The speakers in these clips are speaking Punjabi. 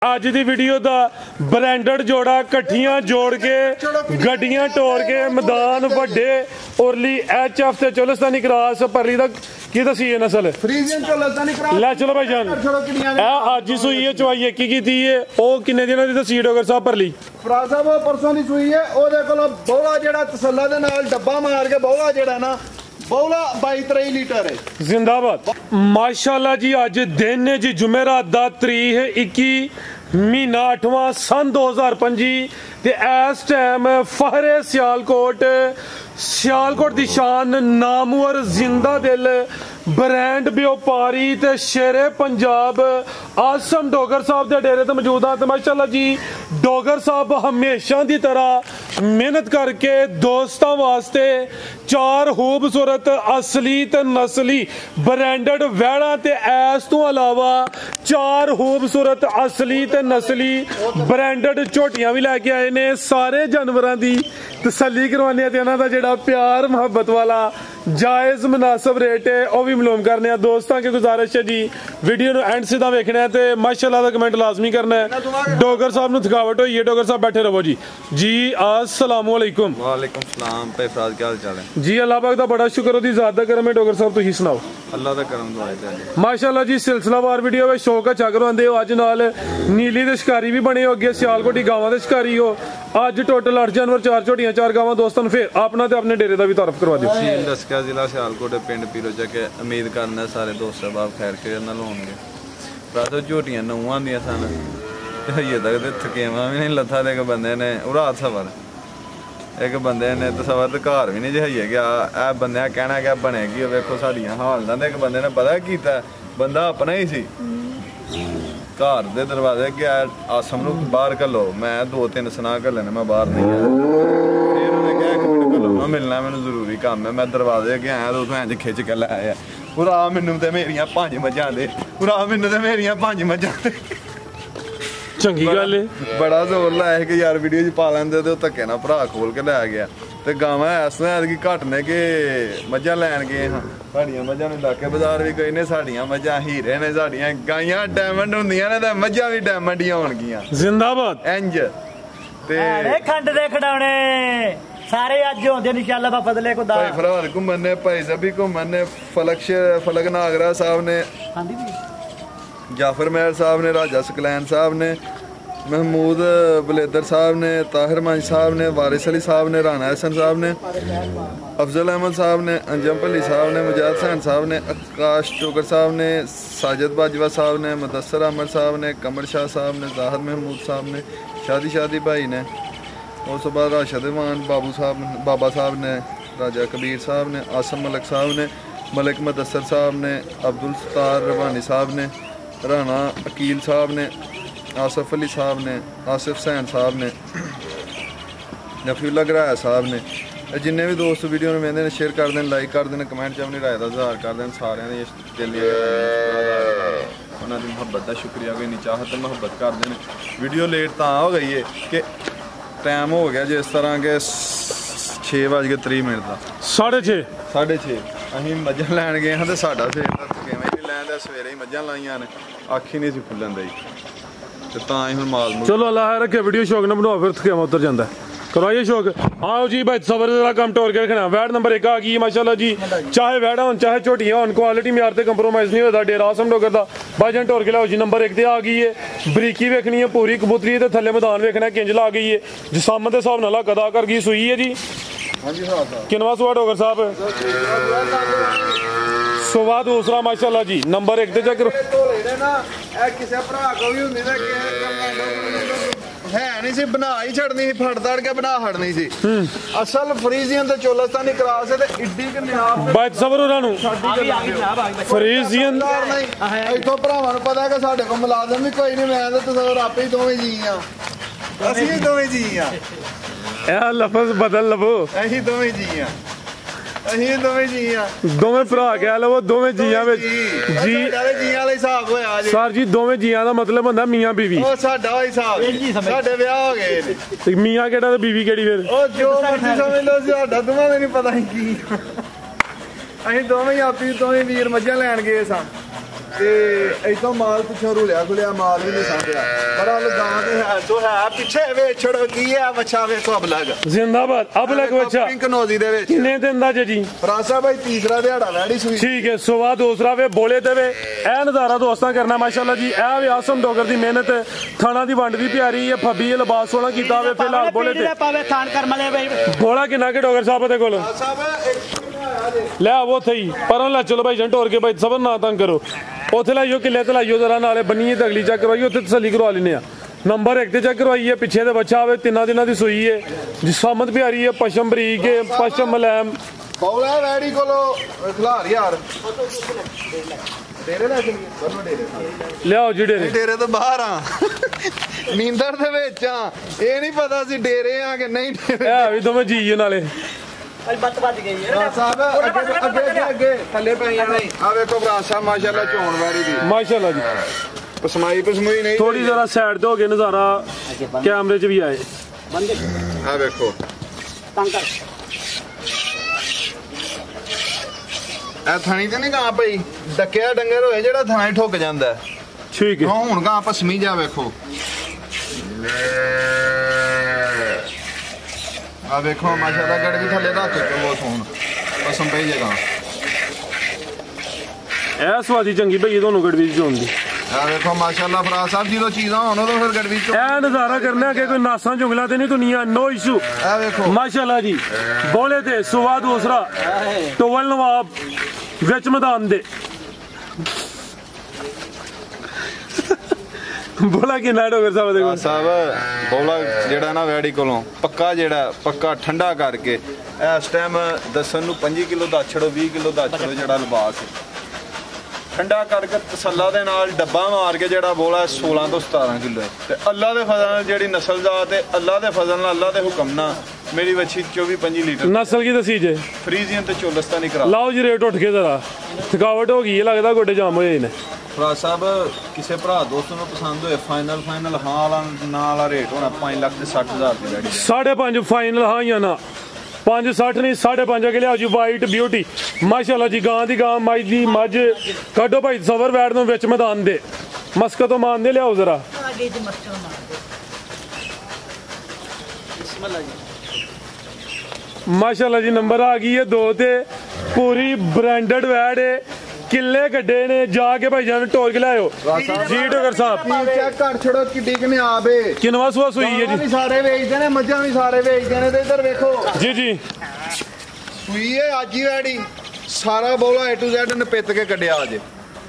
ਅੱਜ ਦੀ ਵੀਡੀਓ ਦਾ ਬ੍ਰਾਂਡਡ ਜੋੜਾ ਇਕੱਠੀਆਂ ਜੋੜ ਕੇ ਗੱਡੀਆਂ ਟੋਰ ਕੇ ਮੈਦਾਨ ਵੱਡੇ ਉਰਲੀ HF ਤੇ ਚੋਲਸਤਾਨੀ ਕਰਾਸ ਪਰਲੀ ਦਾ ਕੀ ਦਸੀ ਇਹ ਨਸਲ ਫਰੀਜ਼ੀਅਨ ਚੋਲਸਤਾਨੀ ਕਰਾਸ ਲੈ ਚਲੋ ਭਾਈ ਜਾਨ ਇਹ ਅੱਜ ਹੀ ਸੂਈ ਹੈ ਚਵਾਈ ਕੀ ਕੀਤੀ ਹੈ ਉਹ ਕਿੰਨੇ ਦਿਨਾਂ ਦੀ ਦਸੀ ਡੋਗਰ ਸਾਹਿਬ ਪਰਲੀ ਫਰਾਜ਼ ਸਾਹਿਬ ਉਹ ਪਰਸੋਂ ਦੀ ਸੂਈ ਹੈ ਉਹਦੇ ਕੋਲ ਬੋਲਾ ਜਿਹੜਾ ਤਸੱਲਾ ਦੇ ਨਾਲ ਡੱਬਾ ਮਾਰ ਕੇ ਬੋਲਾ ਜਿਹੜਾ ਨਾ ਬੋਲਾ 22-23 ਲੀਟਰ ਹੈ जिंदाबाद माशाल्लाह जी अज दिन है जी जुमेरात दा तारीख 21 महीना 8वां सन 2025 ते इस टाइम फहरे सियालकोट दी शान नामवर जिंदा दिल ब्रांड व्यापारी ते शेरे पंजाब आसम डोगर साहब दे डेरे ते मौजूद हाँ। माशाल्लाह जी डोगर साहब हमेशा दी तरह मेहनत करके दोस्तों वास्ते चार खूबसूरत असली ते नस्ली ब्रांडेड वैड़ा ते ऐस तो अलावा चार खूबसूरत असली ते नस्ली ब्रांडेड झोटियां भी लैके आए ने सारे जानवरां दी तसल्ली करवाने ते इन्हां दा जेड़ा प्यार मुहब्बत वाला जायज़ मुनासिब रेट है वह भी मालूम करने दोस्तों की गुजारिश है जी वीडियो ਨੂੰ एंड सीधा वेखना है तो माशाल्लाह ਦਾ कमेंट लाजमी करना है। डोगर साहब ਨੂੰ थकावट हुई है डोगर साहब बैठे रहो जी। जी अस्सलाम वालेकुम। वालेकुम सलाम भाई फराज क्या हाल चाल है जी अल्लाह पाक दा बड़ा शुक्र ओदी ज़ात दा करम है। डोगर साहब तुसीं सुनाओ अल्लाह दा करम दुआए ते माशाल्लाह जी सिलसिलावार वीडियो में शौक अच्छा करवांदे हो अज नाल नीली दे शिकारी भी बने हो अगे सियालकोटी गावां दे शिकारी हो अज टोटल 8 जानवर 4 झोटियां 4 गावां दोस्तों फिर अपना ते अपने डेरे दा भी तारफ करवा दिओ। दसका जिला सियालकोट पिंड पीरोजा के उम्मीद करना सारे दोस्त अहबाब खैर खैर नाल होणगे। रातों झोटियां नौवां दियां सन ते हइये तक ते थकेवा भी नहीं लथा ते एक बंदे ने रात सवर एक बंदे ने तो सवर ते घर भी नहीं जहाइए गया ए बंदे कहना क्या बनेगी वेखो साडियां हालतां ते एक बंदे ने पता कीता बंदा अपना ही सी घर दे दरवाजे गया आसम नूं बाहर घल्लो मैं 2-3 सुना घल्ले ने मैं बाहर नहीं आया फिर उन्हें कहा 1 मिनट घल्लो मैं मिलना मैनूं जरूरी काम है मैं दरवाजे अगे आया तो भैन जी खिच के लै आया पूरा मैनूं ते मेरियां 5 मझां दे पूरा मैनूं ते मेरियां 5 मझां दे चंगी गल है बड़ा जोर लाया कि यार वीडियो च पा लैंदे ते धक्के नाल भरा खोल के लै गया ते गावां ऐसा कि घट ने कि मझां लैन गए हाँ साडियां मझां नूं लाके बाजार भी गए ने साडियां मझां हीरे ने साडियां गाइयां डायमंड हुंदियां ने ते मझां भी डायमंड ही होणगियां जिंदाबाद इंज ते खंड दे खड़ाउणे सारे अज होंदे इंशाअल्लाह दा फजले खुदा भाई फरहाद घुमन ने भाई सभी घुमन ने फलक नागरा साहब ने जाफर महर साहब ने राजा सकलैन साहब ने महमूद बलेदर साहब ने ताहिर मंज साहब ने वारिस अली साहब ने राना हसन साहब ने अफजल अहमद साहब ने अंजम भली साहब ने मुजाहिद हुसैन साहब ने आकाश टोकर साहब ने साजिद बाजवा साहब ने मुदस्सर अहमद साहब ने कमर शाह साहब ने जाहिर महमूद साहब ने शादी भाई ने उस बाद राशिद मान बाबा साहब ने राजा कबीर साहब ने आसम मलिक साहब ने मलिक मुदस्सर साहब ने अब्दुल सत्तार रवानी साहब ने राना अकील साहब ने आसिफ अली साहब ने आसिफ हुसैन साहब ने नफीउल्ला गराया साहब ने जिन्ने भी दोस्त वीडियो में वेंदे ने शेयर कर दें लाइक कर दें कमेंट च अपनी राय का इजहार कर दें सारे दिल उन्होंने मुहब्बत का शुक्रिया कोई नहीं चाहत मुहब्बत कर दें। वीडियो लेट तो हो गई है कि टाइम हो गया जिस तरह के 6:30 का 6:30 असीं मझां लैन गए हाँ तो साडा सवेर का थकेवा ही नहीं लैन सवेरे ही मझां लाइयां ने अख ही नहीं सी खुल्लन दी ते तां ही हुण माल चलो अल्लाह रखे वीडियो शौक ना बनाओ फिर थकेवा उतर जाता है करवाइए शौक। आओ जी भाई सबर का काम टोर के रखना वैड नंबर 1 आ गई माशाल्लाह जी चाहे वैड़ा हो चाहे झोटियां हो क्वालिटी म्यार ते कंप्रोमाइज़ नहीं होता डेरा आसम डोगर दा भाईजान टोर के लाओ जी नंबर 1 ते आ गई है बरीकी वेखनी है पूरी कबूतरी ते थल्ले मैदान वेखना किंज ला गई है जिसाम दे हिसाब नाल कदा कर गई सुई है जी किनवा सुआ डोगर साहब सुवा दूसरा माशाल्लाह जी नंबर 1 ते चेक करो है नहीं सी बना ही छड़नी सी फड़ दड़ के बना हड़नी सी असल फ्रीजियन ते चोलस्तानी क्रॉस है ते इड्डी के नियाब बात सबर उन्हां नु फ्रीजियन इथों भरावां नु पता है कि साडे को मुलाजम भी कोई नहीं मैं ते तसवर आपे ही दोवें जी आ ਅਸੀਂ ਹੀ ਦੋਵੇਂ ਜੀ ਆ ਇਹ ਲਫ਼ਜ਼ ਬਦਲ ਲਵੋ ਅਸੀਂ ਦੋਵੇਂ ਜੀ ਆ ਅਸੀਂ ਦੋਵੇਂ ਜੀ ਆ ਦੋਵੇਂ ਭਰਾ ਕਹਿ ਲਵੋ ਦੋਵੇਂ ਜੀਆਂ ਵਿੱਚ ਜੀ ਸਾਡੇ ਜੀਆਂ ਵਾਲਾ ਹਿਸਾਬ ਹੋਇਆ ਜੀ ਸਰ ਜੀ ਦੋਵੇਂ ਜੀਆਂ ਦਾ ਮਤਲਬ ਹੁੰਦਾ ਮੀਆਂ ਬੀਵੀ ਉਹ ਸਾਡਾ ਹਿਸਾਬ ਸਾਡੇ ਵਿਆਹ ਹੋ ਗਏ ਨੇ ਤੇ ਮੀਆਂ ਕਿਹੜਾ ਤੇ ਬੀਵੀ ਕਿਹੜੀ ਫਿਰ ਉਹ ਜੋ ਮਰਜ਼ੀ ਸਮਝ ਲਓ ਸਾਡਾ ਦੋਵਾਂ ਦਾ ਨਹੀਂ ਪਤਾ ਕੀ ਅਸੀਂ ਦੋਵੇਂ ਆਪੀ ਦੋਵੇਂ ਵੀਰ ਮੱਝਾਂ ਲੈਣ ਗਏ ਸਾਂ ਤੇ ਇਥੋਂ ਮਾਲ ਪਿੱਛੋਂ ਰੁਲਿਆ ਖੁਲਿਆ ਮਾਲ ਵੀ ਨਹੀਂ ਸਾਂਭਿਆ ਬੜਾ ਲਗਾਂ ਤੇ ਹੈ ਤੋਂ ਹੈ ਪਿੱਛੇ ਵੇਛੜੋ ਕੀ ਹੈ ਬੱਚਾ ਵੇਖੋ ਅਬਲਗ ਜ਼ਿੰਦਾਬਾਦ ਅਬਲਗ ਬੱਚਾ ਪਿੰਕ ਨੋਜ਼ੀ ਦੇ ਵਿੱਚ ਕਿੰਨੇ ਦਿਨ ਦਾ ਜੀ ਫਰਾਸਾ ਭਾਈ ਤੀਸਰਾ ਦਿਹਾੜਾ ਵੈੜੀ ਸੂਈ ਠੀਕ ਹੈ ਸਵਾ ਦੂਸਰਾ ਵੇ ਬੋਲੇ ਦੇਵੇ ਇਹ ਨਜ਼ਾਰਾ ਦੋਸਤਾਂ ਕਰਨਾ ਮਾਸ਼ਾਅੱਲਾ ਜੀ ਇਹ ਵੀ ਆਸਮ ਡੋਗਰ ਦੀ ਮਿਹਨਤ ਥਾਣਾ ਦੀ ਵੰਡ ਵੀ ਪਿਆਰੀ ਹੈ ਫੱਬੀ ਇਹ ਲਿਬਾਸ ਸੋਹਣਾ ਕੀਤਾ ਹੋਵੇ ਫਿਲਹਾਲ ਬੋਲੇ ਤੇ ਪਾਵੇ ਥਾਨ ਕਰਮ ਲੈ ਬਈ ਬੋਲਾ ਕਿੰਨਾ ਕਿ ਡੋਗਰ ਸਾਹਿਬ ਦੇ ਕੋਲ ਲੈ ਆਵੋ ਥਈ ਪਰਾਂ ਲੈ ਚਲੋ ਭਾਈ ਜੰਟ ਹੋਰ ਕੇ ਭਾਈ ਸਬਰ ਨਾ ਤੰਗ ਕਰੋ ਉੱਥੇ ਲਾਈਓ ਕਿੱਲੇ ਤੇ ਲਾਈਓ ਜ਼ਰਾ ਨਾਲੇ ਬੰਨੀਏ ਤੇ ਅਗਲੀ ਚੈੱਕ ਕਰਵਾਈਓ ਉੱਥੇ ਤਸੱਲੀ ਕਰਵਾ ਲੈਨੇ ਆ ਨੰਬਰ 1 ਤੇ ਚੈੱਕ ਕਰਵਾਈਏ ਪਿੱਛੇ ਦੇ ਬੱਚਾ ਆਵੇ 3 ਦਿਨਾਂ ਦੀ ਸੂਈ ਹੈ ਜਿਸਾਮਤ ਪਿਆਰੀ ਹੈ ਪਸ਼ਮ ਬਰੀਕ ਹੈ ਪਸ਼ਮ ਮਲੈਮ ਬੌਲਾ ਵੈੜੀ ਕੋਲੋਂ ਖਿਲਾਰ ਯਾਰ ਡੇਰੇ ਲੈ ਚਲੀਏ ਦੋਨੋਂ ਡੇਰੇ ਲਿਆਓ ਜੀ ਡੇਰੇ ਡੇਰੇ ਤੋਂ ਬਾਹਰ ਆ ਨੀਂਦਰ ਦੇ ਵਿੱਚ ਆ ਇਹ ਨਹੀਂ ਪਤਾ ਸੀ ਡੇਰੇ ਆ ਕਿ ਨਹੀਂ ਡੇਰੇ ਇਹ ਵੀ ਦੋਵੇਂ ਜੀ ਨਾਲੇ ਅੱਜ ਬੱਤ ਵੱਜ ਗਈ ਹੈ ਸਾਹਿਬ ਅੱਗੇ ਥੱਲੇ ਪੈ ਜਾਣਾ ਆ ਵੇਖੋ ਭਰਾ ਸਾਹਿਬ ਮਾਸ਼ਾਅੱਲਾ ਚੋਣ ਵੈੜੀ ਦੀ ਮਾਸ਼ਾਅੱਲਾ ਜੀ ਪਸਮਾਈ ਨਹੀਂ ਥੋੜੀ ਜ਼ਰਾ ਸਾਈਡ ਤੇ ਹੋ ਗਏ ਨਜ਼ਾਰਾ ਕੈਮਰੇ 'ਚ ਵੀ ਆਏ ਆ ਵੇਖੋ ਤੰਗ ਕਰ ਇਹ ਥਣੀ ਤੇ ਨਹੀਂ ਗਾ ਪਈ ਡੱਕਿਆ ਡੰਗਰ ਹੋਏ ਜਿਹੜਾ ਥਾਣੇ ਠੁੱਕ ਜਾਂਦਾ ਠੀਕ ਹੈ ਹੁਣ ਗਾ ਪਸਮੀ ਜਾ ਵੇਖੋ ਆ ਵੇਖੋ ਮਾਸ਼ਾਅੱਲਾ ਗੜ ਵੀ ਥੱਲੇ ਰੱਖ ਕੇ ਬਹੁਤ ਸੋਹਣ ਪਸਮ ਪਈ ਜਗਾ ਇਹ ਸਵਾਦੀ ਚੰਗੀ ਭਈ ਤੁਹਾਨੂੰ ਗੜਵੀ ਚ ਹੋਣ ਦੀ ਆ ਵੇਖੋ ਮਾਸ਼ਾਅੱਲਾ ਫਰਾ ਸਾਹਿਬ ਜਦੋਂ ਚੀਜ਼ਾਂ ਹੋਣ ਉਦੋਂ ਫਿਰ ਗੜਵੀ ਚ ਇਹ ਨਜ਼ਾਰਾ ਕਰਨਾ ਕਿ ਕੋਈ ਨਾਸਾਂ ਜੁਗਲਾ ਤੇ ਨਹੀਂ ਦੁਨੀਆ ਨੋ ਇਸ਼ੂ ਆ ਵੇਖੋ ਮਾਸ਼ਾਅੱਲਾ ਜੀ ਬੋਲੇ ਤੇ ਸੁਵਾ ਦੂਸਰਾ ਟੋਵਲ ਨਵਾਬ ਵਿੱਚ ਮੈਦਾਨ ਦੇ ਬੋਲਾ ਕਿ ਨਾ ਡੋਗਰ ਸਾਹਿਬ ਦੇ ਕੋਲ ਸਾਹਿਬ ਬੋਲਾ ਜਿਹੜਾ ਨਾ ਵੈੜੀ ਕੋਲੋਂ ਪੱਕਾ ਠੰਡਾ ਕਰਕੇ ਇਸ ਟਾਈਮ ਦੱਸਣ ਨੂੰ 25 ਕਿਲੋ ਦਾ ਛੜੋ 20 ਕਿਲੋ ਦਾ ਛੜੋ ਜਿਹੜਾ ਲਿਬਾਸ ਠੰਡਾ ਕਰਕੇ ਤਸੱਲਾ ਦੇ ਨਾਲ ਡੱਬਾ ਮਾਰ ਕੇ ਜਿਹੜਾ ਬੋਲਾ 16 ਤੋਂ 17 ਕਿਲੋ ਹੈ ਤੇ ਅੱਲਾ ਦੇ ਫਜ਼ਲ ਨਾਲ ਜਿਹੜੀ ਨਸਲ ਦਾ ਤੇ ਅੱਲਾ ਦੇ ਫਜ਼ਲ ਨਾਲ ਅੱਲਾ ਦੇ ਹੁਕਮ ਨਾਲ ਮੇਰੀ ਵੱਛੀ 24-25 ਲੀਟਰ ਨਸਲ ਕੀ ਦਸੀ ਜੇ ਫਰੀਜ਼ੀਅਨ ਤੇ ਚੋਲਸਤਾਨੀ ਕਰਾ ਲਾਓ ਜੀ ਰੇਟ ਉੱਠ ਕੇ ਜ਼ਰਾ ਥਕਾਵਟ ਹੋ ਗਈ ਹੈ ਲੱਗਦਾ ਗੋਡੇ ਜਾਮ ਹੋਏ ਨੇ ਭਰਾ ਸਾਹਿਬ ਕਿਸੇ ਭਰਾ ਦੋਸਤ ਨੂੰ ਪਸੰਦ ਹੋਏ ਫਾਈਨਲ ਹਾਂ ਵਾਲਾ ਨਾ ਵਾਲਾ ਰੇਟ ਹੋਣਾ 5,60,000 ਦੀ ਗਾੜੀ 5.5 ਫਾਈਨਲ ਹਾਂ ਜਾਂ ਨਾ 5.60 ਨਹੀਂ 5.5 ਅਗੇ ਲਿਆਓ ਜੀ ਵਾਈਟ ਬਿਊਟੀ ਮਾਸ਼ਾਅੱਲਾ ਜੀ ਗਾਂ ਦੀ ਗਾਂ ਮਾਈ ਦੀ ਮੱਝ ਕੱਢੋ ਭਾਈ ਸਵਰ ਵੈੜ ਨੂੰ ਵਿੱਚ ਮੈਦਾਨ ਦੇ ਮਸਕਤ ਤੋਂ ਮਾਨ ਦੇ ਲਿਆਓ ਜ਼ਰਾ ਮਾਸ਼ਾਅੱਲਾ ਜੀ ਨੰਬਰ ਆ ਗਈ ਹੈ 2 ਤੇ ਪੂਰੀ ਬ੍ਰਾਂਡਡ ਵੈੜ ਹੈ ਕਿੱਲੇ ਗੱਡੇ ਨੇ ਜਾ ਕੇ ਭਾਈ ਜਾਨ ਟੋਰ ਕੇ ਲਾਇਓ ਜੀ ਡੋਗਰ ਸਾਹਿਬ ਚੈੱਕ ਕਰ ਛੜੋ ਕਿੱਡੀ ਕਨੇ ਆਵੇ ਕਿੰਨਵਾ ਸੂਆ ਸੂਈ ਹੈ ਜੀ ਵੀ ਸਾਰੇ ਵੇਚਦੇ ਨੇ ਮੱਝਾਂ ਵੀ ਸਾਰੇ ਵੇਚਦੇ ਨੇ ਤੇ ਇੱਧਰ ਵੇਖੋ ਜੀ ਜੀ ਸੂਈ ਹੈ ਅੱਜ ਹੀ ਵੈੜੀ ਸਾਰਾ ਬੋਲਾ A to Z ਨਪਿੱਤ ਕੇ ਕੱਢਿਆ ਅੱਜ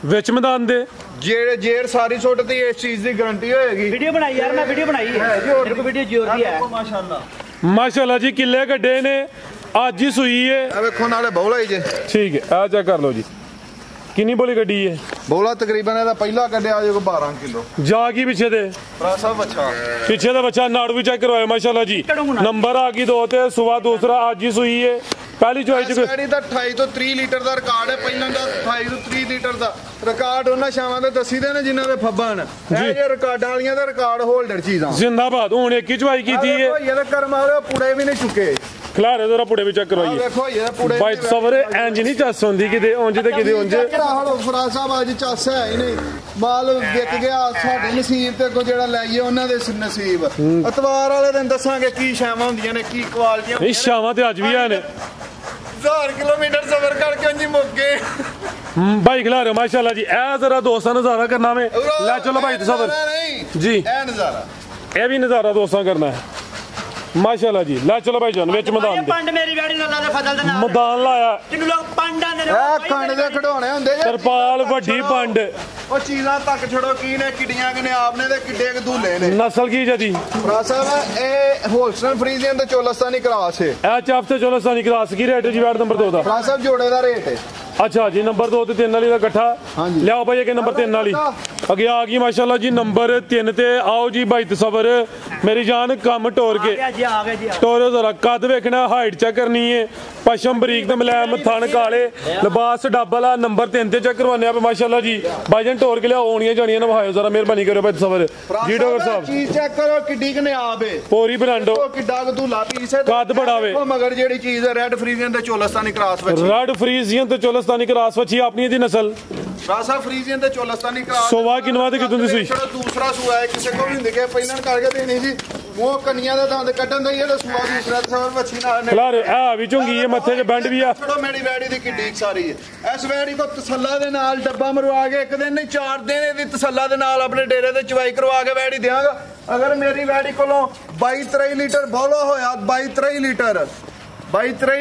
ਵਿੱਚ ਮੈਦਾਨ ਦੇ ਜੇੜ ਸਾਰੀ ਸੁੱਟ ਦੀ ਇਸ ਚੀਜ਼ ਦੀ ਗਾਰੰਟੀ ਹੋਏਗੀ ਵੀਡੀਓ ਬਣਾਈ ਯਾਰ ਮੈਂ ਵੀਡੀਓ ਬਣਾਈ ਹੈ ਜੀ ਹੋਰ ਵੀਡੀਓ ਜ਼ੋਰ ਦੀ ਹੈ ਮਾਸ਼ਾਅੱਲਾ ਮਾਸ਼ਾਅੱਲਾ ਜੀ ਕਿੱਲੇ ਗੱਡੇ ਨੇ ਅੱਜ ਹੀ ਸੂਈ ਹੈ ਆ ਵੇਖੋ ਨਾਲੇ ਬੋਲਾ ਹੀ ਜੇ ਠੀਕ ਹੈ ਆ ਚੈੱਕ ਕਰ ਲਓ ਜੀ ਕਿੰਨੀ ਬੋਲੀ ਗੱਡੀ ਹੈ ਬੋਲਾ ਤਕਰੀਬਨ ਇਹਦਾ ਪਹਿਲਾ ਕੱਢਿਆ ਜੋ 12 ਕਿਲੋ ਜਾ ਕੀ ਪਿੱਛੇ ਦੇ ਭਰਾ ਸਾਹਿਬ ਅੱਛਾ ਪਿੱਛੇ ਦਾ ਬੱਚਾ ਨਾੜੂ ਵੀ ਚੈੱਕ ਕਰਵਾਇਆ ਮਾਸ਼ਾਅੱਲਾ ਜੀ ਨੰਬਰ ਆ ਗਈ 2 ਤੇ ਸੁਵਾ ਦੂਸਰਾ ਅੱਜ ਹੀ ਸੂਈ ਹੈ ਪਹਿਲੀ ਚੋਇਸ ਚ ਗਾੜੀ ਦਾ 28 ਤੋਂ 30 ਲੀਟਰ ਦਾ ਰਿਕਾਰਡ ਹੈ ਪਹਿਲਾਂ ਦਾ 28 ਤੋਂ 30 ਲੀਟਰ ਦਾ ਰਿਕਾਰਡ ਉਹਨਾਂ ਸ਼ਾਮਾਂ ਦੇ ਦੱਸੀਦੇ ਨੇ ਜਿਨ੍ਹਾਂ ਦੇ ਫੱਬਣ ਇਹ ਜੇ ਰਿਕਾਰਡਾਂ ਵਾਲੀਆਂ ਦਾ ਰਿਕਾਰਡ ਹੋਲਡਰ ਚੀਜ਼ਾਂ ਜ਼ਿੰਦਾਬਾਦ ਹੁਣ ਇੱਕ ਹੀ ਚਵਾਈ ਕੀਤੀ ਹੈ ਇਹਦੇ ਕਰਮ ਵਾਲੇ ਪੁੜੇ ਵੀ ਨਹੀਂ ਚੁੱਕੇ ਖਲਾਰੇ ਜ਼ਰਾ ਪੁੜੇ ਵੀ ਚੈੱਕ ਕਰਵਾਈਏ ਵੇਖੋ ਇਹ ਪੁੜੇ ਬਾਈ ਸਵਰੇ ਇੰਜ ਨਹੀਂ ਚੱਸ ਹੁੰਦੀ ਕਿਤੇ ਉਂਝ ਤੇ ਕਿਤੇ ਉਂਝ ਹਲੋ ਫਰਾ ਸਾਹਿਬ ਅੱਜ ਚੱਸ ਹੈ ਹੀ ਨਹੀਂ ਮਾਲ ਵਿਕ ਗਿਆ ਸਾਡੇ ਨਸੀਬ ਤੇ ਕੋ ਜਿਹੜਾ ਲਾਈਏ ਉਹਨਾਂ ਦੇ ਨਸੀਬ ਇਤਵਾਰ ਵਾਲੇ ਦਿਨ ਦੱਸਾਂਗੇ ਕੀ ਸ਼ਾਮਾਂ ਹੁੰਦੀਆਂ ਨੇ ਕੀ ਕੁਆਲਟੀਆਂ ਇਹ ਸ਼ਾਮਾਂ ਤੇ ਅੱਜ ਵੀ ਆ ਨੇ 1000 ਕਿਲੋਮੀਟਰ ਸਫ਼ਰ ਕਰਕੇ ਉਂਝ ਮੁੱਕ ਗਏ ਭਾਈ ਖਿਲਾਰੇ ਮਾਸ਼ਾਅੱਲਾ ਜੀ ਇਹ ਜ਼ਰਾ ਦੋਸਤਾਂ ਨਜ਼ਾਰਾ ਕਰਨਾ ਵੇ ਲੈ ਚਲੋ ਭਾਈ ਸਬਰ ਜੀ ਇਹ ਨਜ਼ਾਰਾ ਇਹ ਵੀ ਨਜ਼ਾਰਾ ਦੋਸਤਾਂ ਕਰਨਾ ਹੈ ਮਾਸ਼ਾਅੱਲਾ ਜੀ ਲੈ ਚਲੋ ਭਾਈ ਜਾਨ ਵਿੱਚ ਮੈਦਾਨ ਦੇ ਪੰਡ ਮੇਰੀ ਵੈੜੀ ਨਾਲ ਦੇ ਫਜ਼ਲ ਦੇ ਨਾਲ ਮੈਦਾਨ ਲਾਇਆ ਜਿਹਨੂੰ ਲੋਕ ਪੰਡ ਆਂਦੇ ਨੇ ਇਹ ਖੰਡ ਦੇ ਖਿਡੌਣੇ ਹੁੰਦੇ ਜੇ ਤਰਪਾਲ ਵੱਡੀ ਪੰਡ ਉਹ ਚੀਜ਼ਾਂ ਤੱਕ ਛੜੋ ਕੀ ਨੇ ਕਿੱਡੀਆਂ ਕਿ ਨੇ ਆਪਨੇ ਤੇ ਕਿੱਡੇ ਕ ਧੂਲੇ ਨੇ ਨਸਲ ਕੀ ਜਦੀ ਭਰਾ ਸਾਹਿਬ ਇਹ ਹੋਲਸਟਨ ਫਰੀਜ਼ੀਅਨ ਤੇ ਚੋਲਸਤਾਨੀ ਕਰਾਸ ਹੈ ਇਹ ਚਾਫ ਤੇ ਚਲੋ ਸਾਨੀ ਕਲਾਸ ਕੀ ਰੇਟ ਜੀ ਵੈਟ ਨੰਬਰ 2 ਦਾ ਭਰਾ ਸਾਹਿਬ ਜੋੜੇ ਦਾ ਰੇਟ ਹੈ ਅੱਛਾ ਜੀ ਨੰਬਰ 2 ਤੇ 3 ਵਾਲੀ ਦਾ ਇਕੱਠਾ ਲਿਆਓ ਭਾਈ ਇਹ ਨੰਬਰ 3 ਵਾਲੀ ਅੱਗੇ ਆ ਗਈ ਮਾਸ਼ਾਅੱਲਾ ਜੀ ਨੰਬਰ 3 ਤੇ ਆਓ ਜੀ ਭਾਈ ਤਸਵਰ ਮੇਰੀ ਜਾਨ ਕੰਮ ਟੋਰ ਕੇ ਆ ਗਏ ਜੀ ਟੋਰੋ ਜ਼ਰਾ ਕੱਦ ਵੇਖਣਾ ਹਾਈਟ ਚੈੱਕ ਕਰਨੀ ਹੈ ਪਸ਼ਮ ਬਰੀਕ ਤੇ ਮਲੈਮ ਥਣ ਕਾਲੇ ਲਿਬਾਸ ਡੱਬਲ ਆ ਨੰਬਰ 3 ਤੇ ਚੈੱਕ ਕਰਵਾਉਂਦੇ ਆ ਮਾਸ਼ਾਅੱਲਾ ਜੀ ਭਾਈਜਾਨ ਟੋਰ ਕੇ ਲਿਆਓ ਆਉਣੀਆਂ ਜਾਣੀਆਂ ਨਵਾਇਓ ਜ਼ਰਾ ਮਿਹਰਬਾਨੀ ਕਰਿਓ ਭਾਈ ਤਸਵਰ ਜੀ ਡੋਗਰ ਸਾਹਿਬ ਚੀਜ਼ ਚੈੱਕ ਕਰੋ ਕਿੱਡੀ ਕਨੇ ਆਵੇ ਪੂਰੀ ਬਰਾਂਡੋ ਕਿੱਡਾ ਕ ਧੂਲਾ ਪੀਸ ਹੈ ਕੱਦ ਬੜਾਵੇ ਮਗਰ ਜਿਹੜੀ ਚੀਜ਼ ਹੈ ਰੈੱਡ ਫਰੀਜ਼ੀਅਨ ਤੇ ਚੋਲਸਤਾਨੀ ਕਰਾਸ ਵਿੱਚ ਰੈੱਡ ਫਰੀਜ਼ੀਅਨ ਤੇ ਚੋਲਸਤਾਨੀ ਕਰਾਸ ਵੱਛੀ ਆਪਣੀ ਦੀ ਨਸਲ ਰਾਸਾ ਫਰੀਜ਼ੀਅਨ ਤੇ ਚੋਲਸਤਾਨੀ ਕਰਾ ਸੋਵਾ ਕਿਨਵਾ ਤੇ ਕਿਦੋਂ ਦੀ ਸੂਈ ਦੂਸਰਾ ਸੂਆ ਹੈ ਕਿਸੇ ਕੋਲ ਵੀ ਹੁੰਦੀ ਕਿ ਪਹਿਲਾਂ ਕਰਕੇ ਦੇਣੀ ਜੀ ਮੂੰਹ ਕੰਨੀਆਂ ਦਾ ਦੰਦ ਕੱਢਣ ਦਾ ਜਿਹੜਾ ਸੂਆ ਦੂਸਰਾ ਸਵਰ ਵੱਛੀ ਨਾਲ ਨੇ ਖਲਾਰ ਆ ਵੀ ਝੁੰਗੀ ਹੈ ਮੱਥੇ 'ਚ ਬੈਂਡ ਵੀ ਆ ਛੋੜੋ ਮੇਰੀ ਵੈੜੀ ਦੀ ਕਿੱਡੀ ਸਾਰੀ ਹੈ ਇਸ ਵੈੜੀ ਕੋ ਤਸੱਲਾ ਦੇ ਨਾਲ ਡੱਬਾ ਮਰਵਾ ਕੇ ਇੱਕ ਦਿਨ ਨਹੀਂ 4 ਦਿਨ ਇਹਦੀ ਤਸੱਲਾ ਦੇ ਨਾਲ ਆਪਣੇ ਡੇਰੇ ਤੇ ਚਵਾਈ ਕਰਵਾ ਕੇ ਵੈੜੀ ਦਿਆਂਗਾ ਅਗਰ ਮੇਰੀ ਵੈੜੀ ਕੋਲੋਂ 22-23 ਲੀਟਰ ਬੋਲਾ ਹੋਇਆ 22-23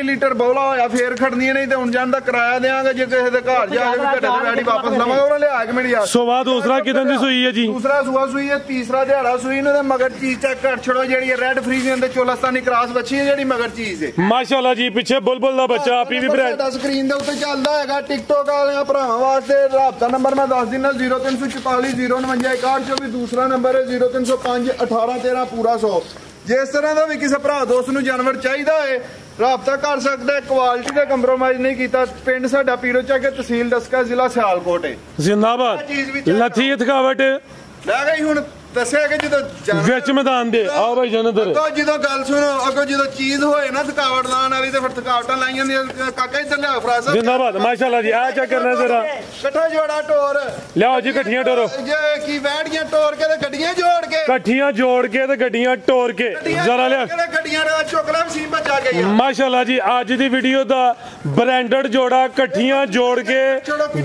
ਲੀਟਰ ਬੋਲਾ ਹੋਇਆ ਫੇਰ ਖੜਨੀ ਨਹੀਂ ਤੇ ਹੁਣ ਜਾਣ ਦਾ ਕਿਰਾਇਆ ਦੇਾਂਗੇ ਜੇ ਕਿਸੇ ਦੇ ਘਰ ਜਾ ਕੇ ਘਟੇ ਤੇ ਵੈੜੀ ਵਾਪਸ ਲਵਾਂਗੇ ਉਹਨਾਂ ਲਿਆ ਕੇ ਮੇਰੀ ਯਾਰ ਸੋਵਾ ਦੂਸਰਾ ਕਿਦੋਂ ਦੀ ਸੂਈ ਹੈ ਜੀ ਦੂਸਰਾ ਸੂਆ ਸੂਈ ਹੈ ਤੀਸਰਾ ਦਿਹਾੜਾ ਸੂਈ ਨੂੰ ਤੇ ਮਗਰ ਚੀਜ਼ ਚੈੱਕ ਕਰ ਛੜੋ ਜਿਹੜੀ ਰੈੱਡ ਫਰੀਜ਼ੀਅਨ ਤੇ ਚੋਲਸਤਾਨੀ ਕ੍ਰਾਸ ਬੱਚੀ ਹੈ ਜਿਹੜੀ ਮਗਰ ਚੀਜ਼ ਹੈ ਮਾਸ਼ਾਅੱਲਾ ਜੀ ਪਿੱਛੇ ਬੁਲਬੁਲ ਦਾ ਬੱਚਾ ਆਪੀ ਵੀ ਬ੍ਰਾਂਡ ਸਾਡਾ ਸਕਰੀਨ ਦੇ ਉੱਤੇ ਚੱਲਦਾ ਹੈਗਾ ਟਿਕਟੋਕ ਵਾਲਿਆਂ ਭਰਾਵਾਂ ਵਾਸਤੇ ਰਾਬਤਾ ਨੰਬਰ ਮੈਂ ਦੱਸ ਦਿੰਦਾ 0344 049 61 ਵੀ ਦੂਸਰਾ ਨੰਬਰ ਹੈ 0305 18 13 ਪੂਰਾ 100 ਜਿਸ ਤਰ੍ਹਾਂ ਦਾ ਵੀ ਕਿਸੇ ਭਰਾ ਦੋਸਤ ਨੂੰ ਜਾਨਵਰ ਚਾਹੀਦਾ ਹੈ ਰਾਬਤਾ ਕਰ ਸਕਦਾ ਕੁਆਲਿਟੀ ਦਾ ਕੰਪਰੋਮਾਈਜ਼ ਨਹੀਂ ਕੀਤਾ ਪਿੰਡ ਸਾਡਾ ਪੀਰੋ ਚੱਕ ਤਹਿਸੀਲ ਦਸਕਾ ਜ਼ਿਲ੍ਹਾ ਸਿਆਲਕੋਟ ਹੈ ਜ਼ਿੰਦਾਬਾਦ ਲੱਥੀ ਥਕਾਵਟ ਲੈ ਗਈ ਹੁਣ ਦੱਸਿਆ ਕਿ ਜਦੋਂ ਵਿੱਚ ਮੈਦਾਨ ਦੇ ਆਓ ਭਾਈ ਜਾਨ ਇਧਰ ਜਦੋਂ ਗੱਲ ਸੁਣੋ ਅਗੋ ਜਦੋਂ ਚੀਜ਼ ਹੋਏ ਨਾ ਥਕਾਵਟ ਲਾਉਣ ਵਾਲੀ ਤੇ ਫਿਰ ਥਕਾਵਟਾਂ ਲਾਈ ਜਾਂਦੀਆਂ ਕਾਕਾ ਇੱਧਰ ਲਿਆ ਫਰਾਜ਼ ਜ਼ਿੰਦਾਬਾਦ ਮਾਸ਼ਾਅੱਲਾ ਜੀ ਆ ਚੈੱਕ ਕਰਨਾ ਜ਼ਰਾ ਇਕੱਠਾ ਜੋੜਾ ਟੋਰ ਲਿਆਓ ਜੀ ਇਕੱਠੀਆਂ ਟੋਰੋ ਜੇ ਕੀ ਵੈੜੀਆਂ ਟੋਰ ਕੇ ਤੇ ਗੱਡੀਆਂ ਜੋੜ ਕੇ ਇਕੱਠੀਆਂ ਜੋੜ ਕੇ ਤੇ ਗੱਡੀਆਂ ਟੋਰ ਕੇ ਜ਼ਰਾ ਲਿਆ ਗੱਡੀਆਂ ਦਾ ਚੁਕਲਾ ਵਸੀਮ ਬਚਾ ਗਈ ਮਾਸ਼ਾਅੱਲਾ ਜੀ ਅੱਜ ਦੀ ਵੀਡੀਓ ਦਾ ਬ੍ਰਾਂਡਡ ਜੋੜਾ ਇਕੱਠੀਆਂ ਜੋੜ ਕੇ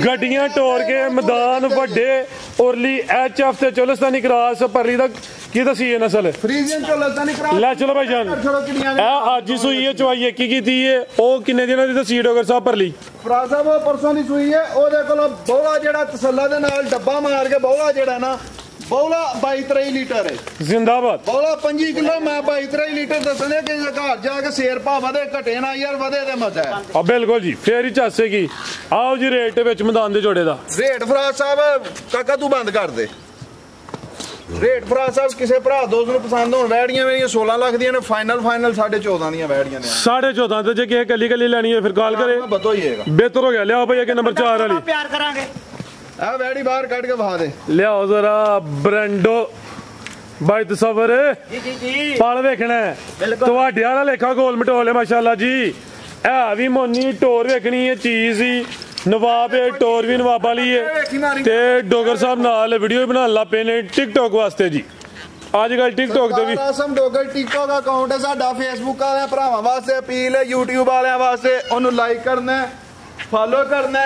ਗੱਡੀਆਂ ਟੋਰ ਕੇ ਮੈਦਾਨ ਵੱਡੇ ਉਰਲੀ ਐਚਐਫ ਤੇ ਚੋਲਸਤਾਨੀ ਕ੍ਰਾਸ ਪਰਲੀ ਦਾ ਕੀ ਦਸੀ ਇਹ ਨਸਲ ਫਰੀਜ਼ੀਅਨ ਚੋਲਸਤਾਨੀ ਕ੍ਰਾਸ ਲੈ ਚਲੋ ਭਾਈ ਜਾਨ ਇਹ ਅੱਜ ਹੀ ਸੂਈ ਹੈ ਚਵਾਈ ਕੀ ਕੀਤੀ ਹੈ ਉਹ ਕਿੰਨੇ ਦਿਨਾਂ ਦੀ ਦਸੀ ਡੋਗਰ ਸਾਹਿਬ ਪਰਲੀ ਫਰਾਜ਼ ਸਾਹਿਬ ਉਹ ਪਰਸੋਂ ਦੀ ਸੂਈ ਹੈ ਉਹਦੇ ਕੋਲ ਬੋਲਾ ਜਿਹੜਾ ਤਸੱਲਾ ਦੇ ਨਾਲ ਡੱਬਾ ਮਾਰ ਕੇ ਬੋਲਾ ਜਿਹੜਾ ਨਾ ਬੋਲਾ 22-23 ਲੀਟਰ ਹੈ ਜ਼ਿੰਦਾਬਾਦ ਬੋਲਾ 25 ਕਿਲੋ ਮੈਂ 22-23 ਲੀਟਰ ਦੱਸਣੇ ਕਿ ਘਰ ਜਾ ਕੇ ਸੇਰ ਭਾ ਵਧੇ ਘਟੇ ਨਾ ਯਾਰ ਵਧੇ ਤੇ ਮਜ਼ਾ ਹੈ ਆ ਬਿਲਕੁਲ ਜੀ ਫੇਰ ਹੀ ਚਾਸੇਗੀ ਆਓ ਜੀ ਰੇਟ ਵਿੱਚ ਮੈਦਾਨ ਦੇ ਜੋੜੇ ਦਾ ਰੇਟ ਫਰਾਜ਼ ਸਾਹਿਬ ਕਾਕਾ ਤੂੰ ਬੰਦ ਕਰ ਦੇ ਰੇਟ ਫਰਾਜ਼ ਸਾਹਿਬ ਕਿਸੇ ਭਰਾ ਦੋਸਤ ਨੂੰ ਪਸੰਦ ਹੋਣ ਵੈੜੀਆਂ ਮੇਰੀਆਂ 16 ਲੱਖ ਦੀਆਂ ਨੇ ਫਾਈਨਲ 14.5 ਦੀਆਂ ਵੈੜੀਆਂ ਨੇ 14.5 ਤੇ ਜੇ ਕਿਸੇ ਕੱਲੀ ਕੱਲੀ ਲੈਣੀ ਹੈ ਫਿਰ ਕਾਲ ਕਰੇ ਬਤੋ ਹੀ ਹੈਗਾ ਬਿਹਤਰ ਹੋ ਗਿਆ ਲਿਆਓ ਭਾਈ ਅੱਗੇ ਨੰਬਰ 4 ਵਾਲੀ ਪਿਆਰ ਕਰਾਂਗੇ ਆ ਵੈੜੀ ਬਾਹਰ ਕੱਢ ਕੇ ਵਹਾ ਦੇ ਲਿਆਓ ਜ਼ਰਾ ਬ੍ਰਾਂਡੋ ਬਾਈ ਤਸਵਰ ਜੀ ਪਾਲ ਵੇਖਣਾ ਤੁਹਾਡੇ ਵਾਲਾ ਲੇਖਾ ਗੋਲ ਮਟੋਲੇ ਮਾਸ਼ਾਅੱਲਾ ਜੀ ਇਹ ਵੀ ਮੋਨੀ ਟੋਰ ਵੇਖਣੀ ਹੈ ਚੀਜ਼ ਹੀ ਨਵਾਬ ਟੋਰ ਵੀ ਨਵਾਬ ਵਾਲੀ ਹੈ ਤੇ ਡੋਗਰ ਸਾਹਿਬ ਨਾਲ ਵੀਡੀਓ ਬਣਾਉਣ ਲੱਗ ਪਏ ਨੇ ਟਿਕਟੋਕ ਵਾਸਤੇ ਜੀ ਅੱਜ ਕੱਲ ਟਿਕਟੋਕ ਤੇ ਵੀ ਆਸਮ ਡੋਗਰ ਟਿਕਟੋਕ ਅਕਾਊਂਟ ਹੈ ਸਾਡਾ ਫੇਸਬੁੱਕ ਵਾਲਿਆਂ ਭਰਾਵਾਂ ਵਾਸਤੇ ਅਪੀਲ ਹੈ YouTube ਵਾਲਿਆਂ ਵਾਸਤੇ ਉਹਨੂੰ ਲਾਈਕ ਕਰਨਾ ਫਾਲੋ ਕਰਨਾ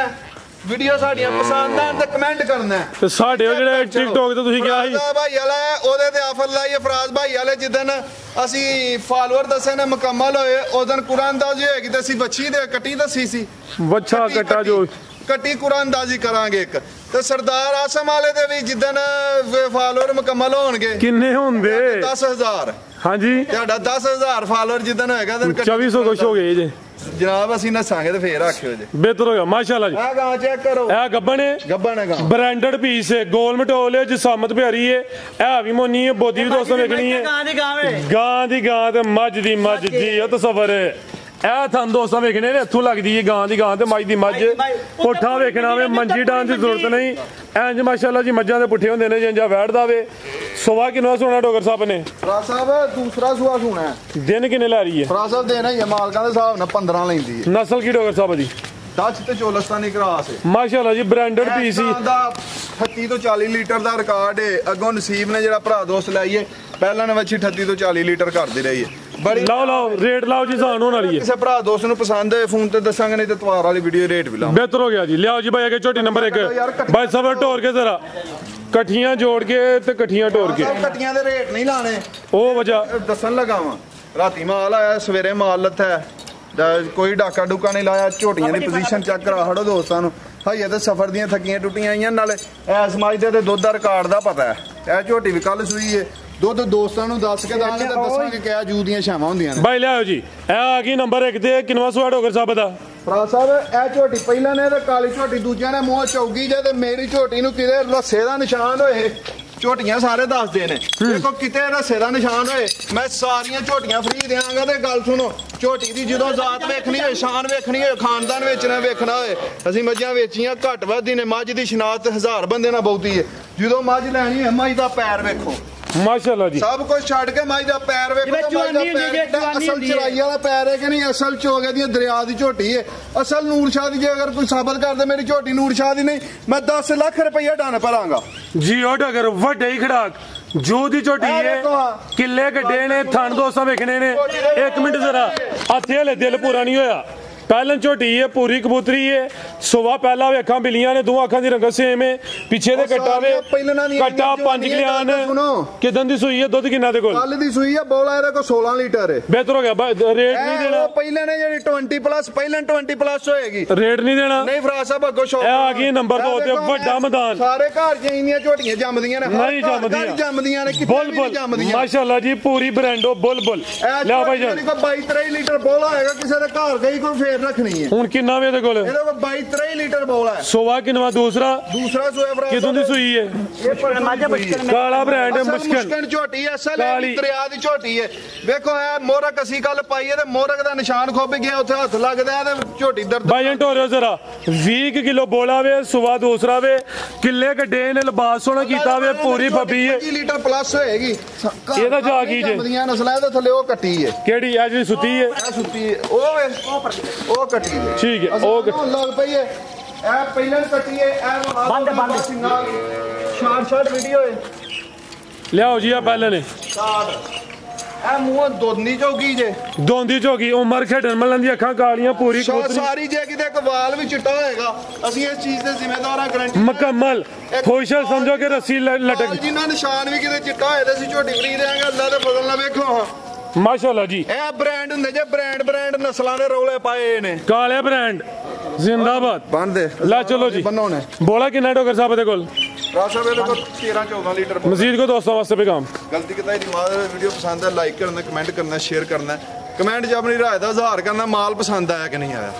ਵੀਡੀਓ ਸਾਡੀਆਂ ਪਸੰਦ ਆਣ ਤੇ ਕਮੈਂਟ ਕਰਨਾ ਤੇ ਸਾਡੇ ਜਿਹੜੇ ਟਿਕਟੋਕ ਤੇ ਤੁਸੀਂ ਕਿਹਾ ਸੀ ਭਾਈ ਵਾਲਾ ਉਹਦੇ ਤੇ ਆਫਰ ਲਾਈਏ ਫਰਾਜ਼ ਭਾਈ ਵਾਲੇ ਜਿੱਦਨ ਅਸੀਂ ਫਾਲੋਅਰ ਦੱਸੇ ਨੇ ਮੁਕੰਮਲ ਹੋਏ ਉਦੋਂ ਕੁਰਾਨਦਾਜ਼ੀ ਹੋਏਗੀ ਤੇ ਅਸੀਂ ਵੱਛੀ ਦੇ ਕੱਟੀ ਦੱਸੀ ਸੀ ਵੱਛਾ ਕੱਟਾ ਜੋ ਕੱਟੀ ਕੁਰਾਨਦਾਜ਼ੀ ਕਰਾਂਗੇ ਇੱਕ ਤੇ ਸਰਦਾਰ ਆਸਮ ਵਾਲੇ ਦੇ ਵੀ ਜਿੱਦਨ ਫਾਲੋਅਰ ਮੁਕੰਮਲ ਹੋਣਗੇ ਕਿੰਨੇ ਹੁੰਦੇ 10000 ਹਾਂਜੀ ਤੁਹਾਡਾ 10000 ਫਾਲੋਅਰ ਜਿੱਦਨ ਹੋਏਗਾ ਤੇ 2400 ਕੁਛ ਹੋ ਗਏ ਜੇ ਜਨਾਬ ਅਸੀਂ ਨਸਾਂਗੇ ਤੇ ਫੇਰ ਆਖਿਓ ਜੀ ਬਿਹਤਰ ਹੋ ਗਿਆ ਮਾਸ਼ਾਅੱਲਾ ਜੀ ਆ ਗਾਂ ਚੈੱਕ ਕਰੋ ਇਹ ਗੱਬਣ ਹੈ ਗੱਬਣ ਹੈ ਗਾਂ ਬ੍ਰਾਂਡਡ ਪੀਸ ਹੈ ਗੋਲ ਮਟੋਲ ਹੈ ਜਸਾਮਤ ਪਿਆਰੀ ਹੈ ਇਹ ਵੀ ਮੋਨੀ ਹੈ ਬੋਦੀ ਵੀ ਦੋਸਤੋ ਵੇਖਣੀ ਹੈ ਗਾਂ ਦੀ ਗਾਂ ਤੇ ਮੱਝ ਦੀ ਮੱਝ ਜੀ ਉਹ ਤਸਵਰ ਹੈ ਇਹ ਤੁਹਾਨੂੰ ਦੋਸਤਾਂ ਵੇਖਣੇ ਨੇ ਇੱਥੋਂ ਲੱਗਦੀ ਹੈ ਗਾਂ ਦੀ ਗਾਂ ਤੇ ਮੱਝ ਦੀ ਮੱਝ ਪੁੱਠਾ ਵੇਖਣਾ ਵੇ ਮੰਜੀ ਡਾਂ ਦੀ ਜ਼ਰੂਰਤ ਨਹੀਂ ਇੰਜ ਮਾਸ਼ਾਅੱਲਾ ਜੀ ਮੱਝਾਂ ਦੇ ਪੁੱਠੇ ਹੁੰਦੇ ਨੇ ਜਿੰਜਾ ਵੈੜਦਾ ਵੇ ਸਵਾ ਕਿੰਨਾ ਸੋਣਾ ਡੋਗਰ ਸਾਹਿਬ ਨੇ ਫਰਾਜ਼ ਸਾਹਿਬ ਦੂਸਰਾ ਸੂਆ ਸੋਣਾ ਹੈ ਦਿਨ ਕਿੰਨੇ ਲੈ ਰਹੀ ਹੈ ਫਰਾਜ਼ ਸਾਹਿਬ ਦੇਣਾ ਹੀ ਹੈ ਮਾਲਕਾਂ ਦੇ ਹਿਸਾਬ ਨਾਲ 15 ਲੈਂਦੀ ਹੈ ਨਸਲ ਕੀ ਡੋਗਰ ਸਾਹਿਬ ਦੀ ਡੱਚ ਤੇ ਚੋਲਸਤਾਨੀ ਕ੍ਰਾਸ ਹੈ ਮਾਸ਼ਾਅੱਲਾ ਜੀ ਬ੍ਰਾਂਡਡ ਪੀਸ ਹੀ ਦਾ 38 ਤੋਂ 40 ਲੀਟਰ ਦਾ ਰਿਕਾਰਡ ਹੈ ਅੱਗੋਂ ਨਸੀਬ ਨੇ ਜਿਹੜਾ ਭਰਾ ਦੋਸਤ ਲਾਈਏ ਪਹਿਲਾਂ ਨੇ ਵੱਛੀ 38 ਤੋਂ 40 ਲੀਟਰ ਕਰਦੀ ਰਹੀ ਹੈ ਬੜੀ ਲਾਓ ਰੇਟ ਲਾਓ ਜੀ ਸਾਨ ਹੋਣ ਵਾਲੀ ਹੈ ਕਿਸੇ ਭਰਾ ਦੋਸਤ ਨੂੰ ਪਸੰਦ ਹੈ ਫੋਨ ਤੇ ਦੱਸਾਂਗੇ ਨਹੀਂ ਤੇ ਤਵਾਰ ਵਾਲੀ ਵੀਡੀਓ ਰੇਟ ਵੀ ਲਾਵਾਂਗੇ ਬਿਹਤਰ ਹੋ ਗਿਆ ਜੀ ਲਿਆਓ ਜੀ ਭਾਈ ਅੱਗੇ ਝੋਟੀ ਨੰਬਰ 1 ਬਾਈ ਸਬਰ ਢੋਰ ਕੇ ਜ਼ਰਾ ਇਕੱਠੀਆਂ ਜੋੜ ਕੇ ਤੇ ਇਕੱਠੀਆਂ ਢੋਰ ਕੇ ਕੱਟੀਆਂ ਦੇ ਰੇਟ ਨਹੀਂ ਲਾਣੇ ਉਹ ਵਜ੍ਹਾ ਦੱਸਣ ਲਗਾਵਾਂ ਰਾਤੀ ਮਾਲ ਆਇਆ ਸਵੇਰੇ ਮਾਲ ਲੱਥਾ ਕੋਈ ਡਾਕਾ ਡੂਕਾ ਨਹੀਂ ਲਾਇਆ ਝੋਟੀਆਂ ਦੀ ਪੋਜੀਸ਼ਨ ਚੈੱਕ ਕਰਾ ਹੜੋ ਦੋਸਤਾਂ ਨੂੰ ਹਈਏ ਤੇ ਸਫਰ ਦੀਆਂ ਥੱਕੀਆਂ ਟੁੱਟੀਆਂ ਆਈਆਂ ਨਾਲੇ ਐਸ ਮਾਜ ਦੇ ਦੁੱਧ ਦਾ ਰਿਕਾਰਡ ਦਾ ਪਤਾ ਹੈ ਇਹ ਝੋਟੀ ਵੀ ਕੱਲ ਸੂਈ ਏ ਦੁੱਧ ਦੋਸਤਾਂ ਨੂੰ ਦੱਸ ਕੇ ਦਾਂਗੇ ਤਾਂ ਦੱਸਾਂਗੇ ਕਿ ਆ ਜੂ ਦੀਆਂ ਛਾਵਾਂ ਹੁੰਦੀਆਂ ਨੇ ਬਾਈ ਲਿਆਓ ਜੀ ਇਹ ਆ ਗਈ ਨੰਬਰ 1 ਤੇ ਕਿੰਨਵਾ ਸਵਾੜ ਹੋਗਰ ਸਾਹਿਬ ਦਾ ਫਰਾਜ਼ ਸਾਹਿਬ ਇਹ ਝੋਟੀ ਪਹਿਲਾਂ ਨੇ ਤੇ ਕਾਲੀ ਝੋਟੀ ਦੂਜਿਆਂ ਨੇ ਮੂੰਹ ਚੌਗੀ ਜੇ ਤੇ ਮੇਰੀ ਝੋਟੀ ਨੂੰ ਕਿਤੇ ਰੱਸੇ ਦਾ ਨਿਸ਼ਾਨ ਹੋਏ ਝੋਟੀਆਂ ਸਾਰੇ ਦੱਸਦੇ ਨੇ ਦੇਖੋ ਕਿਤੇ ਰੱਸੇ ਦਾ ਨਿਸ਼ਾਨ ਹੋਏ ਮੈਂ ਸਾਰੀਆਂ ਝੋਟੀਆਂ ਫ੍ਰੀ ਦੇਵਾਂਗਾ ਤੇ ਗੱਲ ਸੁਣੋ ਝੋਟੀ ਦੀ ਜਦੋਂ ਜ਼ਾਤ ਵੇਖਣੀ ਹੋਏ ਸ਼ਾਨ ਵੇਖਣੀ ਹੋਏ ਖਾਨਦਾਨ ਵੇਚਣਾ ਵੇਖਣਾ ਹੋਏ ਅਸੀਂ ਮੱਝਾਂ ਵੇਚੀਆਂ ਘੱਟ ਵੱਧ ਦੀ ਨੇ ਮੱਝ ਦੀ ਸ਼ਨਾਖਤ 1000 ਬੰਦੇ ਨਾਲ ਬਹੁਤੀ ਹੈ ਜਦੋਂ ਮੱਝ ਲੈਣੀ ਹੈ ਮੱਝ ਦਾ ਪੈਰ ਵੇਖੋ ਮਾਸ਼ਾਅੱਲਾ ਜੀ ਸਭ ਕੁਝ ਛੱਡ ਕੇ ਮਾਈ ਦਾ ਪੈਰ ਵੇਖੋ, ਜਿਵੇਂ ਮਾਈ ਦਾ ਜਵਾਨੀ ਹੁੰਦੀ ਪੈਰ ਜੇ, ਕਿੱਡਾ ਜਵਾਨੀ ਅਸਲ ਹੁੰਦੀ ਹੈ। ਚਰਾਈ ਵਾਲਾ ਪੈਰ ਹੈ ਕਿ ਨਹੀਂ, ਅਸਲ ਚੋਗੇ ਦੀ ਦਰਿਆ ਦੀ ਝੋਟੀ ਹੈ, ਅਸਲ ਨੂਰ ਸ਼ਾਹ ਦੀ। ਜੇ ਅਗਰ ਕੋਈ ਸਾਬਤ ਕਰਦੇ ਮੇਰੀ ਝੋਟੀ ਨੂਰ ਸ਼ਾਹ ਦੀ ਨਹੀਂ, ਮੈਂ 10 ਲੱਖ ਰੁਪਈਆ ਡਾਨ ਭਰਾਂਗਾ ਜੀ। ਉਹ ਡਗਰ ਵੱਡੇ ਹੀ ਖੜਾਕ ਜੋ ਦੀ ਝੋਟੀ ਹੈ, ਕਿੱਲੇ ਗੱਡੇ ਨੇ, ਥਣ ਦੋਸਤਾਂ ਵੇਖਣੇ ਨੇ। 1 ਮਿੰਟ ਜ਼ਰਾ ਹੱਥੇ ਹਲੇ ਦਿਲ ਪੂਰਾ ਨਹੀਂ ਹੋਇਆ। ਪਹਿਲਾਂ ਝੋਟੀ ਹੈ, ਪੂਰੀ ਕਬੂਤਰੀ ਹੈ, ਸੁਬਾ ਪਹਿਲਾ ਵੇ ਅੱਖਾਂ ਬਿਲੀਆਂ ਨੇ, ਦੋ ਅੱਖਾਂ ਦੀ ਰੰਗਤ ਸੇਮ ਹੈ, ਪਿੱਛੇ ਦੇ ਕੱਟਾ ਵੇ, ਕੱਟਾ 5 ਕਿਲਿਆਨ। ਕਿਦਾਂ ਦੀ ਸੂਈ ਹੈ, ਦੁੱਧ ਕਿੰਨਾ ਦੇ ਕੋਲ? ਕੱਲ ਦੀ ਸੂਈ ਹੈ, ਬੋਲਾ ਇਹਦੇ ਕੋਲ 16 ਲੀਟਰ ਹੈ। ਬਿਹਤਰ ਹੋ ਗਿਆ, ਰੇਟ ਨਹੀਂ ਦੇਣਾ ਪਹਿਲਾਂ ਨੇ ਜਿਹੜੀ 20 ਪਲੱਸ, ਪਹਿਲਾਂ 20 ਪਲੱਸ ਹੋਏਗੀ, ਰੇਟ ਨਹੀਂ ਦੇਣਾ। ਨਹੀਂ ਫਰਾਜ ਸਾਹਿਬ ਅੱਗੋਂ ਸ਼ੌਕ ਇਹ ਆ ਗਈ ਨੰਬਰ 2 ਤੇ ਵੱਡਾ ਮੈਦਾਨ। ਸਾਰੇ ਘਰ ਚ ਇੰਨੀਆਂ ਝੋਟੀਆਂ ਜੰਮਦੀਆਂ ਨੇ, ਨਹੀਂ ਜੰਮਦੀਆਂ ਨੇ, ਬੁਲਬੁਲ ਮਾਸ਼ਾਅੱਲਾ ਜੀ, ਪੂਰੀ ਬ੍ਰਾਂਡੋ ਬੁਲਬੁਲ। ਲਿਆ ਭਾਈ ਜਾਨ, 22-23 ਲੀਟਰ ਬੋਲਾ ਹੋਏਗਾ, ਕਿਸੇ ਦੇ ਘਰ ਗਈ ਕੋਈ ਫੇਰ ਰੱਖਣੀ ਹੈ। ਹੁਣ ਕਿੰਨਾ ਵੇ ਇਹਦੇ ਕੋਲ? ਇਹਦੇ ਕੋਲ 22-23 ਲੀਟਰ ਬੋਲਾ ਹੈ। ਸੋਵਾ ਕਿੰਨਵਾ ਦੂਸਰਾ ਸੋਇਆ ਫਰਾਜ ਕਿਦੋਂ ਦੀ ਸੂਈ ਹੈ? ਕਾਲਾ ਬ੍ਰਾਂਡ ਮੁਸ਼ਕਲ ਝੋਟੀ ਹੈ, ਅਸਲ ਦਰਿਆ ਦੀ ਝੋਟੀ ਹੈ। ਵੇਖੋ ਇਹ ਮੋਰਕ ਅਸੀਂ ਕੱਲ ਪਾਈ ਹੈ ਤੇ ਮੋਰਕ ਦਾ ਨਿਸ਼ਾਨ ਖੁੱਭ ਗਿਆ, ਉੱਥੇ ਹੱਥ ਲੱਗਦਾ ਤੇ ਝੋਟੀ ਦਰਦ। ਭਾਈ ਢੋਰਿਓ ਜ਼ਰਾ 20 ਕਿਲੋ ਬੋਲਾ ਵੇ, ਸੁਬਾ ਦੂਸਰਾ ਵੇ, ਕਿੱਲੇ ਗੱਡੇ ਨੇ, ਲਿਬਾਸ ਸੋਹਣਾ ਕੀਤਾ ਵੇ, ਪੂਰੀ ਬੱਬੀ ਹੈ। 25 ਲੀਟਰ ਪਲੱਸ ਹੋਏਗੀ। ਇਹਦਾ ਜਾ ਕੀ ਜੇ? ਜੰਮਦੀਆਂ ਨਸਲਾਂ ਦੇ ਥੱਲੇ ਉਹ ਕੱਟੀ ਹੈ। ਕਿਹੜੀ ਆ ਜਿਹੜੀ ਸੁੱਤੀ ਹੈ? ਇਹ ਸੁੱਤੀ ਹੈ, ਉਹ ਕੱਟੀ ਹੈ। ਠੀਕ ਹੈ, ਉਹ ਲੱਗ ਪਈ ਹੈ। ਇਹ ਪਹਿਲਾਂ ਕੱਟੀ ਹੈ, ਇਹ ਬੰਦ ਸ਼ਾਰਟ ਵੀਡੀਓ ਹੈ। ਲਿਆਓ ਜੀ ਆ ਪਹਿਲੇ ਨੇ ਇਹ ਮੂੰਹ ਦੋਦਨੀ ਚੌਕੀ ਜੇ, ਦੋਂਦੀ ਝੋਗੀ, ਉਮਰ ਖੇਡਣ ਮਲਣ ਦੀ ਅੱਖਾਂ ਕਾਲੀਆਂ, ਪੂਰੀ ਕਬੂਤਰੀ ਸਾਰੀ ਜੇ ਕਿਤੇ ਇੱਕ ਵਾਲ ਵੀ ਚਿੱਟਾ ਹੋਏਗਾ, ਅਸੀਂ ਇਸ ਚੀਜ਼ ਦੇ ਜ਼ਿੰਮੇਦਾਰ ਹਾਂ। ਗਰੰਟੀ ਮੁਕੰਮਲ ਖੁਸ਼ਲ ਸਮਝੋ ਕਿ ਰੱਸੀ ਲਟਕ। ਜਿਨ੍ਹਾਂ ਨਿਸ਼ਾਨ ਵੀ ਕਿਤੇ ਚਿੱਟਾ ਹੋਏ ਤੇ ਅਸੀਂ ਝੋਟੀ ਫਰੀ ਦੇਾਂਗੇ। ਅੱਲਾ ਦੇ ਫਜ਼ਲ ਨਾਲ ਵੇਖੋ ਹਾਂ, ਮਾਸ਼ਾਅੱਲਾ ਜੀ। ਇਹ ਬ੍ਰਾਂਡ ਹੁੰਦੇ ਜੇ, ਬ੍ਰਾਂਡ ਨਸਲਾਂ ਦੇ ਰੌਲੇ ਪਾਏ ਨੇ। ਕਾਲੇ ਬ੍ਰਾਂਡ ਜ਼ਿੰਦਾਬਾਦ। ਬੰਦੇ ਲਾ ਚਲੋ ਜੀ, ਬੰਨੋਣੇ ਬੋਲਾ ਕਿੰਨਾ ਡੋਗਰ ਸਾਹਿਬ ਦੇ ਕੋਲ? ਰਾਸਾ ਵੇ ਦੇਖੋ 13-14 ਲੀਟਰ। ਮਜ਼ੀਦ ਕੋ ਦੋਸਤਾਂ ਵਾਸਤੇ ਪੈਗਾਮ। ਗਲਤੀ ਕਿਤਾ ਇਹਦੀ ਮਾਂ ਵੀਡੀਓ ਪਸੰਦ ਹੈ, ਲਾਈਕ ਕਰਨਾ, ਕਮੈਂਟ ਕਰਨਾ, ਸ਼ੇਅਰ ਕਰਨਾ, ਕਮੈਂਟ 'ਚ ਆਪਣੀ ਰਾਏ ਦਾ ਇਜ਼ਹਾਰ ਕਰਨਾ, ਮਾਲ ਪਸੰਦ ਆਇਆ ਕਿ ਨਹੀਂ ਆਇਆ।